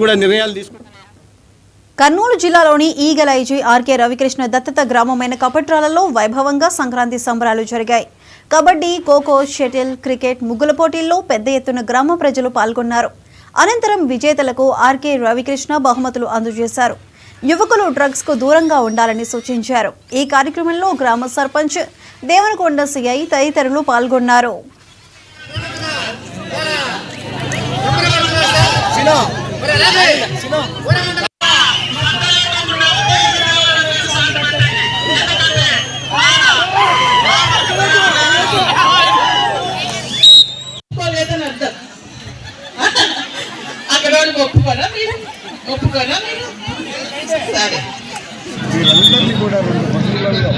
కూడా నిర్ణయాలు తీసుకుంటారు. కర్నూలు జిల్లాలోని ఈగల ఐజీ ఆర్కే రవికృష్ణ దత్తత గ్రామమైన కపట్రాలలో వైభవంగా సంక్రాంతి సంబరాలు జరిగాయి. కబడ్డీ, ఖోఖో, షటిల్, క్రికెట్, ముగ్గుల పోటీల్లో పెద్ద ఎత్తున గ్రామ ప్రజలు పాల్గొన్నారు. అనంతరం విజేతలకు ఆర్కే రవికృష్ణ బహుమతులు అందజేశారు. యువకులు డ్రగ్స్ కు దూరంగా ఉండాలని సూచించారు. ఈ కార్యక్రమంలో గ్రామ సర్పంచ్, దేవనకొండ సిఐ తదితరులు పాల్గొన్నారు. వీరందరినీ కూడా 2 పద్ధతులలో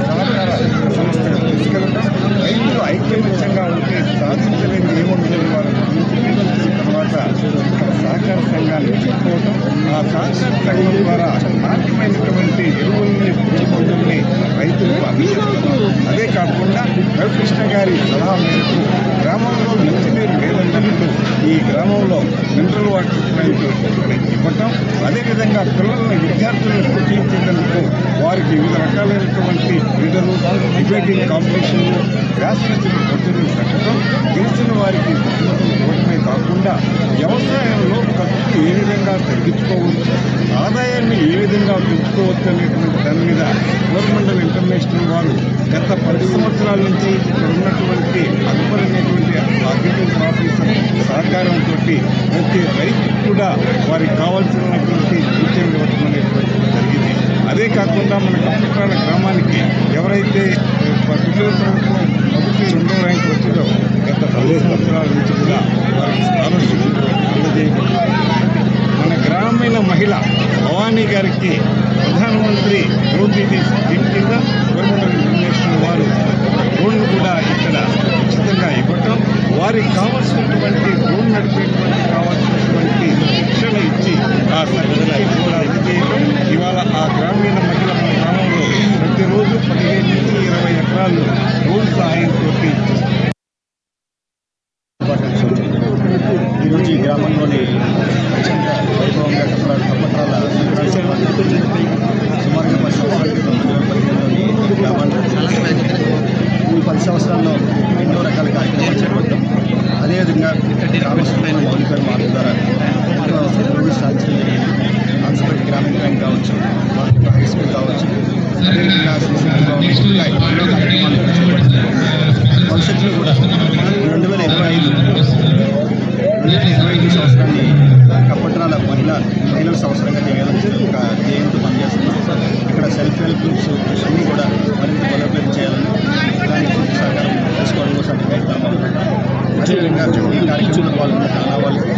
సహకార సంస్థగా తీసుకెళ్ళడం, రైతులు ఐక్యమత్యంగా ఉంటే సాధించలేని ఏముంటుంది వారు తర్వాత ఇక్కడ సహకార సంఘాన్ని పెట్టుకోవడం, ఆ సహకార సంఘం ద్వారా నాణ్యమైనటువంటి ఎరువుల్ని పురుగుమందుల్ని రైతులకు అందించడం. అదే కాకుండా రవికృష్ణ గారి సలహా మేరకు గ్రామంలో మంచినీరు లేదన్నట్టు ఈ గ్రామంలో మినరల్ వాటర్ ప్లాంట్ ఇవ్వటం, అదేవిధంగా పిల్లల్ని విద్యార్థులను ప్రోత్సహించేందుకు వారికి వివిధ రకాలైనటువంటి క్రీడలు, డిబేటింగ్ కాంపిటీషన్లు, వ్యాసరచన పోటీలు పెట్టడం, గెలిచిన వారికి బహుమతులు ఇవ్వడమే కాకుండా వ్యవసాయంలో ఖర్చు ఏ విధంగా తగ్గించుకోవచ్చు, ఆదాయాన్ని ఏ విధంగా పెంచుకోవచ్చు అనేటువంటి దాని మీద కోరమండల్ ఇంటర్నేషనల్ వారు గత 10 సంవత్సరాల నుంచి ఇక్కడ ఉన్నటువంటి అక్బర్ అనేటువంటి అగ్రికల్చర్ ఆఫీసర్ సహకారంతో ప్రతి రైతు కూడా వారికి కావాల్సినటువంటి సూచనలు ఇవ్వడం అనేటువంటిది జరిగింది. అదే కాకుండా మన కప్పట్రాల గ్రామానికి ఎవరైతే పిల్లల ప్రభుత్వం మొదటి 2వ ర్యాంక్ వచ్చిందో గత 10 సంవత్సరాల నుంచి కూడా వారికి స్కాలర్షిప్ అందజేయబడింది. మన గ్రామీణ మహిళ భవానీ గారికి ప్రధానమంత్రి డ్రోన్ దీదీ స్కీమ్ కింద కోరమండల్ ఇంటర్నేషనల్ వారు డ్రోన్లు కూడా ఇక్కడ ఉచితంగా ఇవ్వటం, వారికి కావాల్సినటువంటి డ్రోన్ నడిపేటువంటి కావాల్సినటువంటి శిక్షణ ఇచ్చి ఆ సర్టిఫికేట్ కూడా అందజేయడం. ఇవాళ ఆ గ్రామీణ మహిళ మన గ్రామంలో ప్రతిరోజు 15 నుంచి 20 ఎకరాలు డ్రోన్ సహాయంతో ఈరోజు ఈ గ్రామంలోని వైభవంగా కప్పట్రాల సుమారుగా 10 సంవత్సరాల క్రితం 2015లోని గ్రామాల్లో ఈ 10 సంవత్సరాల్లో ఎన్నో రకాల కార్యక్రమాలు చేపట్టాం. అదేవిధంగా గ్రామస్తులైన మౌలిక మార్పు ద్వారా ఎంతో అభివృద్ధి సాధించడం జరిగింది. ఆన్సపేట గ్రామీణ బ్యాంక్ కావచ్చు, మార్పు హై స్కూల్ కావచ్చు, అదేవిధంగా ఎన్నో కార్యక్రమాలు చేపడుతున్నాం. భవిష్యత్తులో కూడా 2025 సంవత్సరాన్ని కప్పట్రాల మహిళల సంవత్సరంగా చేయాలని ఒక ధ్యేయంతో పనిచేస్తున్నాం. ఇక్కడ సెల్ఫ్ హెల్ప్ గ్రూప్స్ అన్నీ కూడా మరింత బలోపేతం చేయాలని, దానికి పూర్తి సహకారం తీసుకోవడం కోసం ప్రయత్నాలు మొదలుపెట్టాం. అదేవిధంగా ఈ కార్యక్రమంలో పాల్గొన్న చాలా వాళ్ళకి